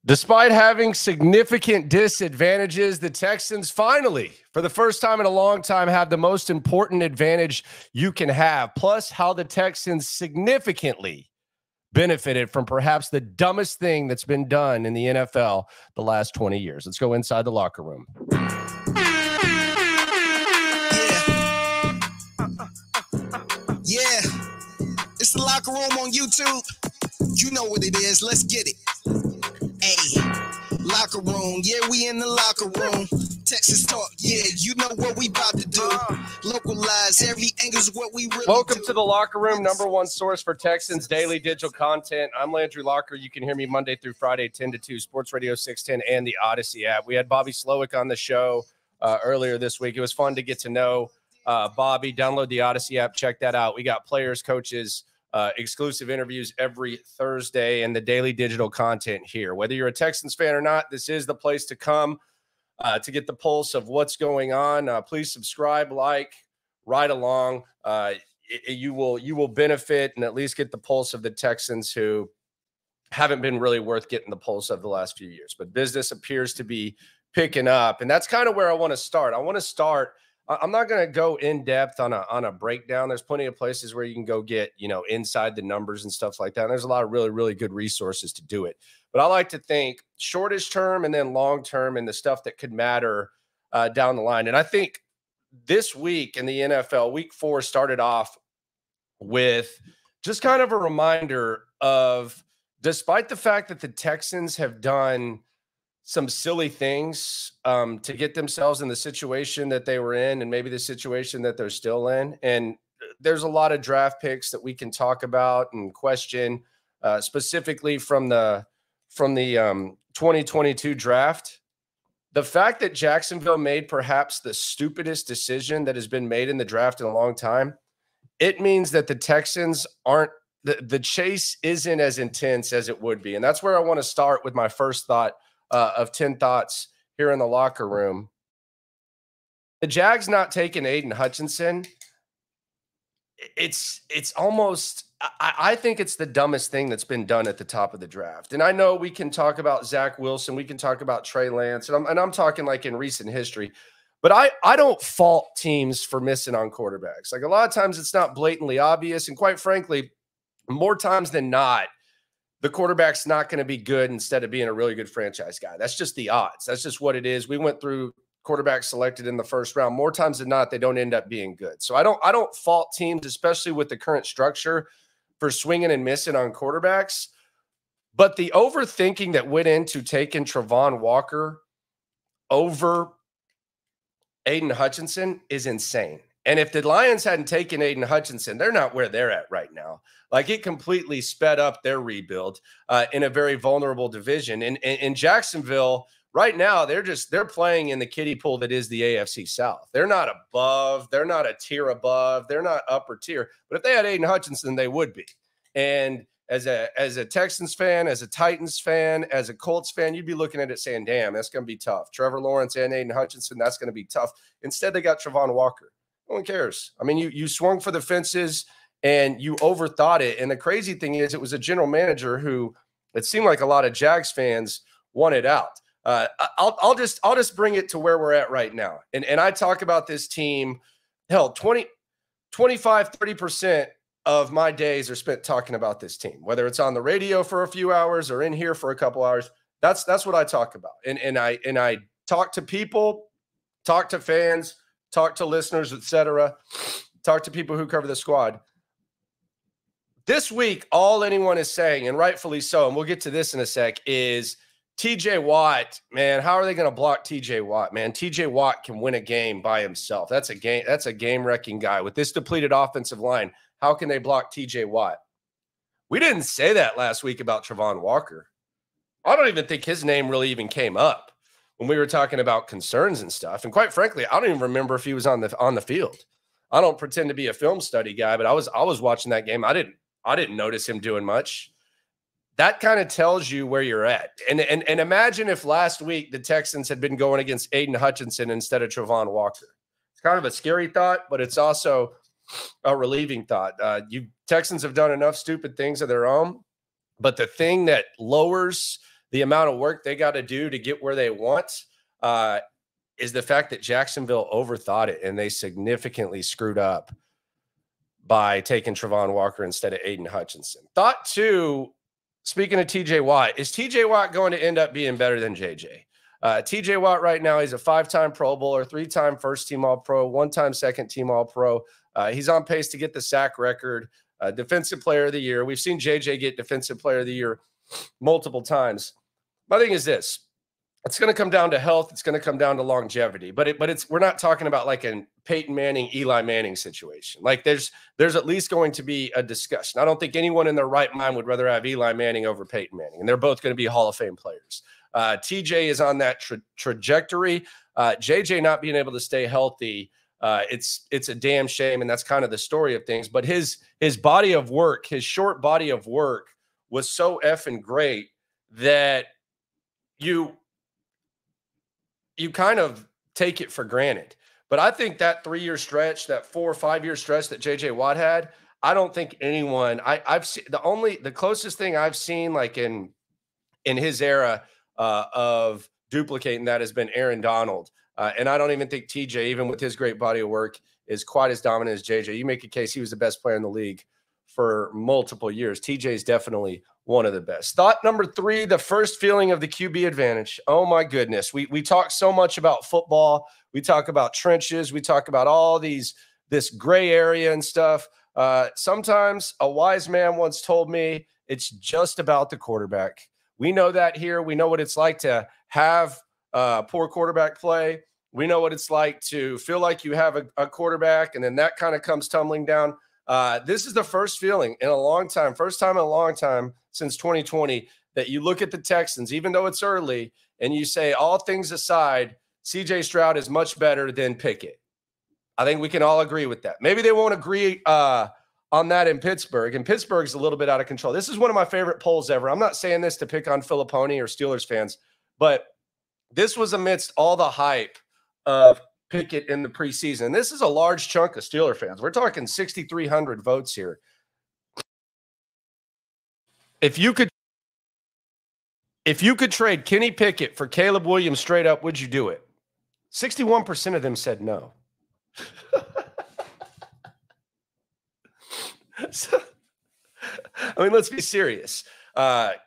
Despite having significant disadvantages, the Texans finally, for the first time in a long time, have the most important advantage you can have. Plus, how the Texans significantly benefited from perhaps the dumbest thing that's been done in the NFL the last 20 years. Let's go inside the locker room. Yeah. It's the locker room on YouTube. You know what it is. Let's get it. Hey, locker room. Yeah, we in the locker room. Texas talk. Yeah, you know what we about to do. Localize every angle is what we really Welcome do. to the locker room, number one source for Texans daily digital content. I'm Landry Locker. You can hear me Monday through Friday, 10 to 2, Sports Radio 610 and the Odyssey app. We had Bobby Slowick on the show earlier this week. It was fun to get to know Bobby. Download the Odyssey app. Check that out. We got players, coaches, exclusive interviews every Thursday and the daily digital content here. Whether you're a Texans fan or not, this is the place to come to get the pulse of what's going on. Please subscribe, like, ride along. You will benefit and at least get the pulse of the Texans who haven't been really worth getting the pulse of the last few years. But business appears to be picking up, and that's kind of where I want to start. I'm not going to go in depth on a breakdown. There's plenty of places where you can go get, inside the numbers and stuff like that. And there's a lot of really, really good resources to do it. But I like to think shortest term and then long term and the stuff that could matter down the line. And I think this week in the NFL, week 4 started off with just kind of a reminder of, despite the fact that the Texans have done some silly things to get themselves in the situation that they were in and maybe the situation that they're still in. And there's a lot of draft picks that we can talk about and question specifically from the 2022 draft. The fact that Jacksonville made perhaps the stupidest decision that has been made in the draft in a long time, it means that the Texans aren't, the chase isn't as intense as it would be. And that's where I want to start with my first thought of 10 thoughts here in the locker room. The Jags not taking Aiden Hutchinson, it's almost, I think it's the dumbest thing that's been done at the top of the draft. And I know we can talk about Zach Wilson, we can talk about Trey Lance, and I'm talking like in recent history, but I don't fault teams for missing on quarterbacks. Like, a lot of times it's not blatantly obvious, and quite frankly, more times than not, the quarterback's not going to be good instead of being a really good franchise guy. That's just the odds. That's just what it is. We went through quarterbacks selected in the first round. More times than not, they don't end up being good. So I don't fault teams, especially with the current structure, for swinging and missing on quarterbacks. But the overthinking that went into taking Travon Walker over Aiden Hutchinson is insane. And if the Lions hadn't taken Aiden Hutchinson, they're not where they're at right now. Like, it completely sped up their rebuild in a very vulnerable division. And in Jacksonville right now, they're playing in the kiddie pool that is the AFC South. They're not above. They're not a tier above. They're not upper tier. But if they had Aiden Hutchinson, they would be. And as a Texans fan, as a Titans fan, as a Colts fan, you'd be looking at it saying, damn, that's going to be tough. Trevor Lawrence and Aiden Hutchinson, that's going to be tough. Instead, they got Travon Walker. No one cares. I mean, you swung for the fences and you overthought it. And the crazy thing is, it was a general manager who it seemed like a lot of Jags fans wanted out. I'll just bring it to where we're at right now. And I talk about this team, hell, 25, 30% of my days are spent talking about this team, whether it's on the radio for a few hours or in here for a couple hours. That's what I talk about. And I talk to people, talk to fans, talk to listeners, etc. Talk to people who cover the squad. This week, all anyone is saying, and rightfully so, and we'll get to this in a sec, is TJ Watt, man, how are they going to block TJ Watt, man? TJ Watt can win a game by himself. That's a game-wrecking guy. With this depleted offensive line, how can they block TJ Watt? We didn't say that last week about Travon Walker. I don't even think his name really even came up when we were talking about concerns and stuff. And quite frankly, I don't even remember if he was on the field. I don't pretend to be a film study guy, but I was watching that game. I didn't notice him doing much. That kind of tells you where you're at. And imagine if last week the Texans had been going against Aiden Hutchinson instead of Travon Walker. It's kind of a scary thought, but it's also a relieving thought. You Texans have done enough stupid things of their own, but the thing that lowers the amount of work they got to do to get where they want, is the fact that Jacksonville overthought it and they significantly screwed up by taking Travon Walker instead of Aiden Hutchinson. Thought two, speaking of TJ Watt, is TJ Watt going to end up being better than JJ? TJ Watt right now, he's a 5-time Pro Bowler, 3-time first-team All-Pro, 1-time second-team All-Pro. He's on pace to get the sack record, Defensive Player of the Year. We've seen JJ get Defensive Player of the Year multiple times. My thing is this. It's going to come down to health. It's going to come down to longevity. But we're not talking about like a Peyton Manning, Eli Manning situation. Like there's at least going to be a discussion. I don't think anyone in their right mind would rather have Eli Manning over Peyton Manning, and they're both going to be Hall of Fame players. TJ is on that trajectory. JJ not being able to stay healthy, it's a damn shame, and that's kind of the story of things. But his body of work, his short body of work, was so effing great that you kind of take it for granted. But I think that 3-year stretch, that 4 or 5-year stretch that JJ Watt had, I don't think anyone I've seen the closest thing I've seen like in his era of duplicating that has been Aaron Donald. And I don't even think TJ, even with his great body of work, is quite as dominant as JJ. You make a case he was the best player in the league for multiple years. TJ is definitely one of the best. Thought number 3, the first feeling of the QB advantage. Oh my goodness. We talk so much about football. We talk about trenches. We talk about all this gray area and stuff. Sometimes a wise man once told me it's just about the quarterback. We know that here. We know what it's like to have poor quarterback play. We know what it's like to feel like you have a quarterback, and then that kind of comes tumbling down. This is the first feeling in a long time, first time in a long time since 2020, that you look at the Texans, even though it's early, and you say, all things aside, CJ Stroud is much better than Pickett. I think we can all agree with that. Maybe they won't agree on that in Pittsburgh, and Pittsburgh's a little bit out of control. This is one of my favorite polls ever. I'm not saying this to pick on Filipponi or Steelers fans, but this was amidst all the hype of Pickett in the preseason. And this is a large chunk of Steeler fans. We're talking 6,300 votes here. If you could trade Kenny Pickett for Caleb Williams straight up, would you do it? 61% of them said no. So, I mean, let's be serious.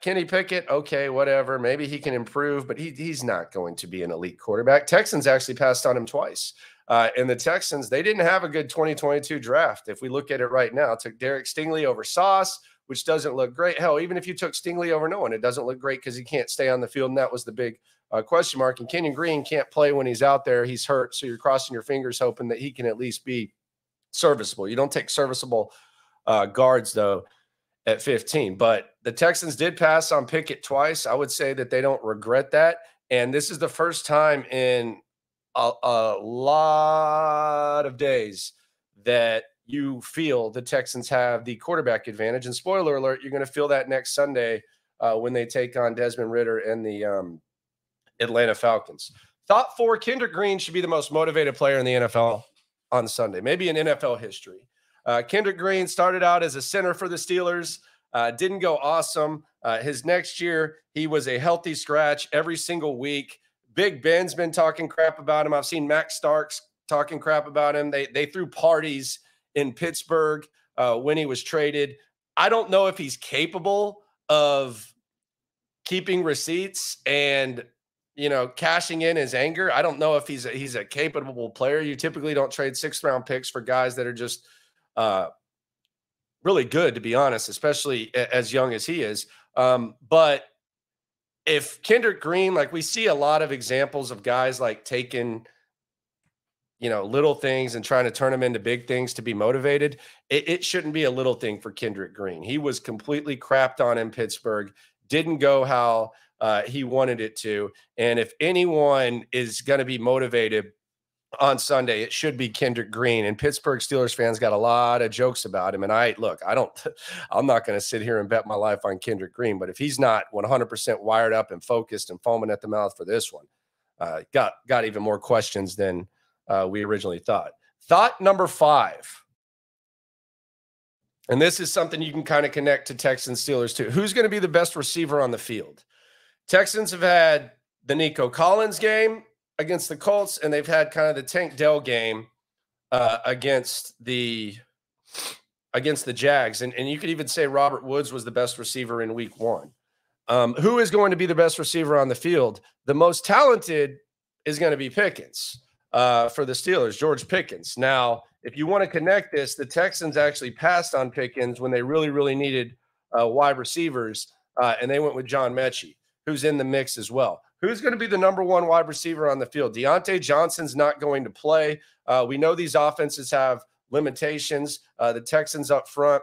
Kenny Pickett, okay, whatever. Maybe he can improve, but he's not going to be an elite quarterback. Texans actually passed on him twice. And the Texans, they didn't have a good 2022 draft. If we look at it right now, took Derek Stingley over Sauce, which doesn't look great. Hell, even if you took Stingley over no one, it doesn't look great because he can't stay on the field, and that was the big question mark. And Kenyon Green can't play when he's out there. He's hurt, so you're crossing your fingers hoping that he can at least be serviceable. You don't take serviceable guards, though, at 15. But the Texans did pass on Pickett twice. I would say that they don't regret that. And this is the first time in a lot of days that you feel the Texans have the quarterback advantage. And spoiler alert, you're going to feel that next Sunday when they take on Desmond Ridder and the Atlanta Falcons. Thought 4, Kendrick Green should be the most motivated player in the NFL on Sunday, maybe in NFL history. Kendrick Green started out as a center for the Steelers, didn't go awesome. His next year, he was a healthy scratch every single week. Big Ben's been talking crap about him. I've seen Max Starks talking crap about him. They threw parties in Pittsburgh when he was traded. I don't know if he's capable of keeping receipts and, cashing in his anger. I don't know if he's a capable player. You typically don't trade 6th-round picks for guys that are just really good, to be honest, especially as young as he is. But if Kendrick Green, like we see a lot of examples of guys like taking, little things and trying to turn them into big things to be motivated. It shouldn't be a little thing for Kendrick Green. He was completely crapped on in Pittsburgh, didn't go how he wanted it to. And if anyone is going to be motivated on Sunday, it should be Kendrick Green. And Pittsburgh Steelers fans got a lot of jokes about him. And I'm not going to sit here and bet my life on Kendrick Green, but if he's not 100% wired up and focused and foaming at the mouth for this one, got even more questions than we originally thought. Thought number 5. And this is something you can kind of connect to Texans Steelers too. Who's going to be the best receiver on the field? Texans have had the Nico Collins game against the Colts, and they've had kind of the Tank Dell game against the Jags. And you could even say Robert Woods was the best receiver in week 1. Who is going to be the best receiver on the field? The most talented is going to be Pickens for the Steelers, George Pickens. Now, if you want to connect this, the Texans actually passed on Pickens when they really, really needed wide receivers, and they went with John Mechie, who's in the mix as well. Who's going to be the number 1 wide receiver on the field? Deontay Johnson's not going to play. We know these offenses have limitations. The Texans up front,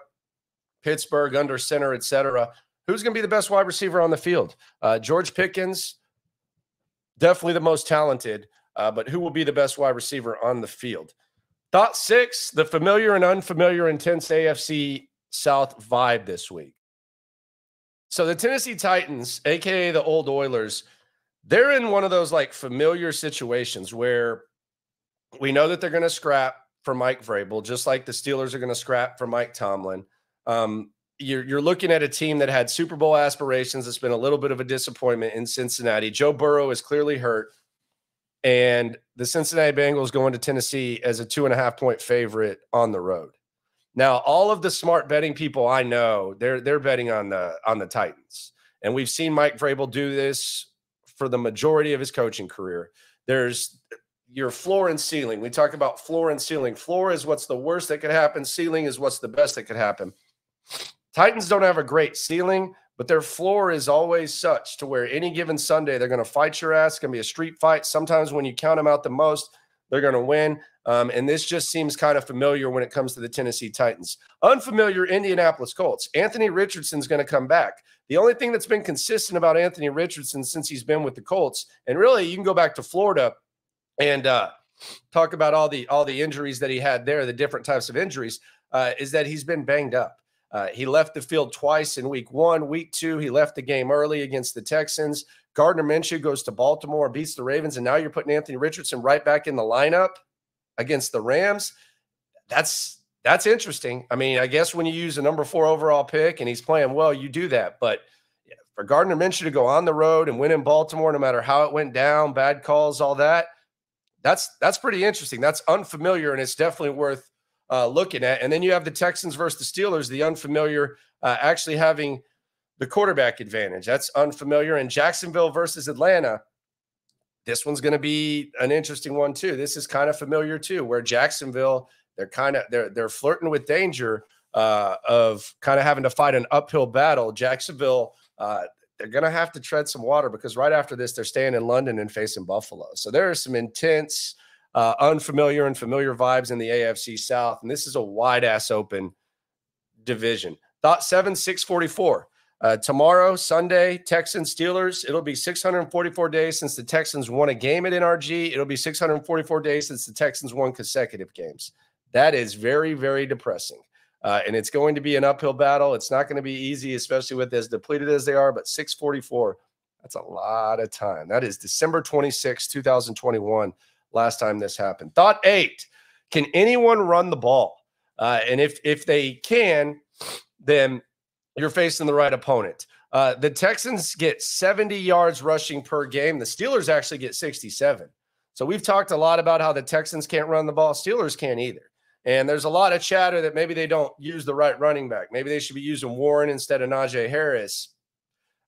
Pittsburgh under center, etc. Who's going to be the best wide receiver on the field? George Pickens, definitely the most talented, but who will be the best wide receiver on the field? Thought 6, the familiar and unfamiliar intense AFC South vibe this week. So the Tennessee Titans, a.k.a. the old Oilers, they're in one of those like familiar situations where we know that they're going to scrap for Mike Vrabel, just like the Steelers are going to scrap for Mike Tomlin. You're looking at a team that had Super Bowl aspirations. It's been a little bit of a disappointment in Cincinnati. Joe Burrow is clearly hurt, and the Cincinnati Bengals going to Tennessee as a 2.5-point favorite on the road. Now, all of the smart betting people I know, they're betting on the Titans, and we've seen Mike Vrabel do this for the majority of his coaching career. There's your floor and ceiling. We talk about floor and ceiling. Floor is what's the worst that could happen. Ceiling is what's the best that could happen. Titans don't have a great ceiling, but their floor is always such to where any given Sunday they're going to fight your ass. It's going to be a street fight. Sometimes when you count them out the most, they're going to win. And this just seems kind of familiar when it comes to the Tennessee Titans. Unfamiliar, Indianapolis Colts. Anthony Richardson's going to come back. The only thing that's been consistent about Anthony Richardson since he's been with the Colts, and really you can go back to Florida and talk about all the injuries that he had there, the different types of injuries, is that he's been banged up. He left the field twice in week 1. Week 2, he left the game early against the Texans. Gardner Minshew goes to Baltimore, beats the Ravens, and now you're putting Anthony Richardson right back in the lineup against the Rams. That's interesting. I mean, I guess when you use a number 4 overall pick and he's playing well, you do that. But for Gardner Minshew to go on the road and win in Baltimore, no matter how it went down, bad calls, all that, that's pretty interesting. That's unfamiliar, and it's definitely worth looking at. And then you have the Texans versus the Steelers, the unfamiliar actually having the quarterback advantage. That's unfamiliar. And Jacksonville versus Atlanta, this one's going to be an interesting one too. This is kind of familiar too, where Jacksonville, they're flirting with danger of kind of having to fight an uphill battle. Jacksonville, they're going to have to tread some water because right after this, they're staying in London and facing Buffalo. So there are some intense unfamiliar and familiar vibes in the AFC South, and this is a wide-ass open division. Thought 7, 644. Tomorrow, Sunday, Texans, Steelers. It'll be 644 days since the Texans won a game at NRG. It'll be 644 days since the Texans won consecutive games. That is very, very depressing. And it's going to be an uphill battle. It's not going to be easy, especially with as depleted as they are, but 644, that's a lot of time. That is December 26, 2021. Last time this happened. Thought 8, can anyone run the ball? And if they can, then you're facing the right opponent. The Texans get 70 yards rushing per game. The Steelers actually get 67. So we've talked a lot about how the Texans can't run the ball. Steelers can't either. And there's a lot of chatter that maybe they don't use the right running back. Maybe they should be using Warren instead of Najee Harris.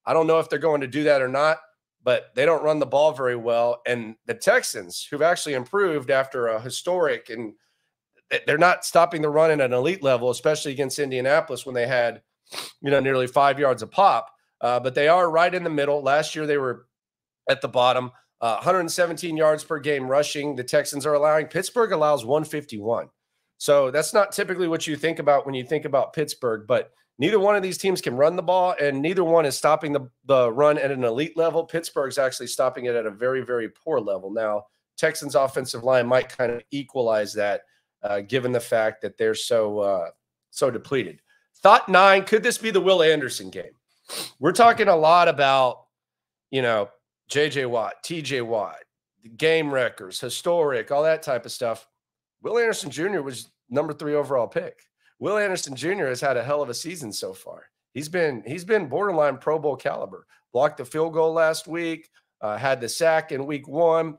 I don't know if they're going to do that or not, but they don't run the ball very well. And the Texans, who've actually improved after a historic, and they're not stopping the run at an elite level, especially against Indianapolis when they had, nearly 5 yards a pop. But they are right in the middle. Last year they were at the bottom, 117 yards per game rushing. The Texans are allowing. Pittsburgh allows 151. So that's not typically what you think about when you think about Pittsburgh, but neither one of these teams can run the ball, and neither one is stopping the run at an elite level. Pittsburgh's actually stopping it at a very, very poor level. Now, Texans' offensive line might kind of equalize that, given the fact that they're so depleted. Thought 9, could this be the Will Anderson game? We're talking a lot about, J.J. Watt, T.J. Watt, game wreckers, historic, all that type of stuff. Will Anderson Jr. was number 3 overall pick. Will Anderson Jr. has had a hell of a season so far. He's been borderline Pro Bowl caliber. blocked the field goal last week, had the sack in week 1.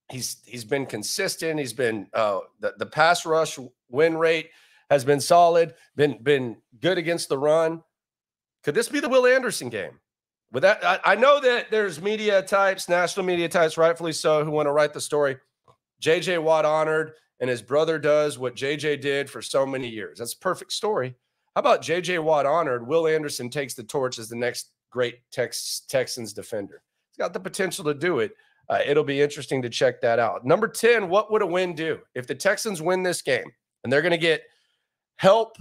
He's been consistent. He's been the pass rush win rate has been solid, been good against the run. Could this be the Will Anderson game? With that, I know that there's media types, national media types, rightfully so, who want to write the story. J.J. Watt honored, and his brother does what J.J. did for so many years. That's a perfect story. How about J.J. Watt honored? Will Anderson takes the torch as the next great Texans defender. He's got the potential to do it. It'll be interesting to check that out. Number 10, what would a win do? If the Texans win this game, and they're going to get help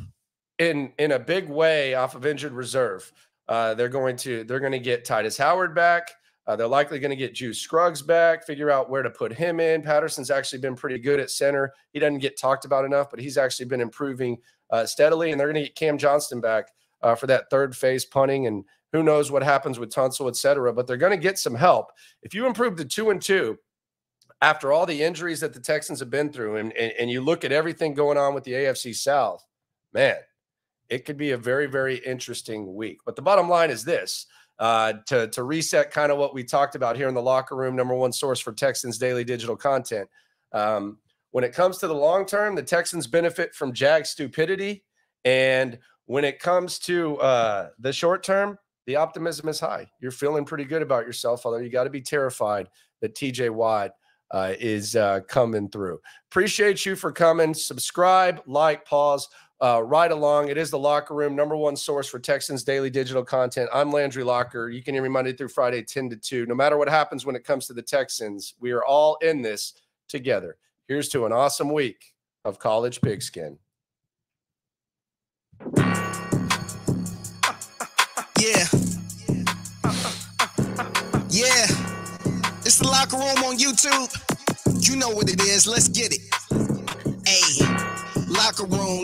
in a big way off of injured reserve, they're going to get Titus Howard back. They're likely going to get Juice Scruggs back, figure out where to put him in. Patterson's actually been pretty good at center. He doesn't get talked about enough, but he's actually been improving steadily. And they're going to get Cam Johnston back for that third phase punting. And who knows what happens with Tunsil, et cetera. But they're going to get some help. If you improve to 2-2 after all the injuries that the Texans have been through, and you look at everything going on with the AFC South, man, it could be a very, very interesting week. But the bottom line is this. To reset kind of what we talked about here in the locker room, number one source for Texans daily digital content. When it comes to the long term, the Texans benefit from Jag stupidity. And when it comes to the short term, the optimism is high. You're feeling pretty good about yourself, although you got to be terrified that TJ Watt is coming through. Appreciate you for coming. Subscribe, like, pause. Right along. It is the Locker Room, number one source for Texans daily digital content. I'm Landry Locker. You can hear me Monday through Friday, 10 to 2. No matter what happens when it comes to the Texans, we are all in this together. Here's to an awesome week of college pigskin. Yeah. Yeah. It's the Locker Room on YouTube. You know what it is. Let's get it. Hey, Locker Room.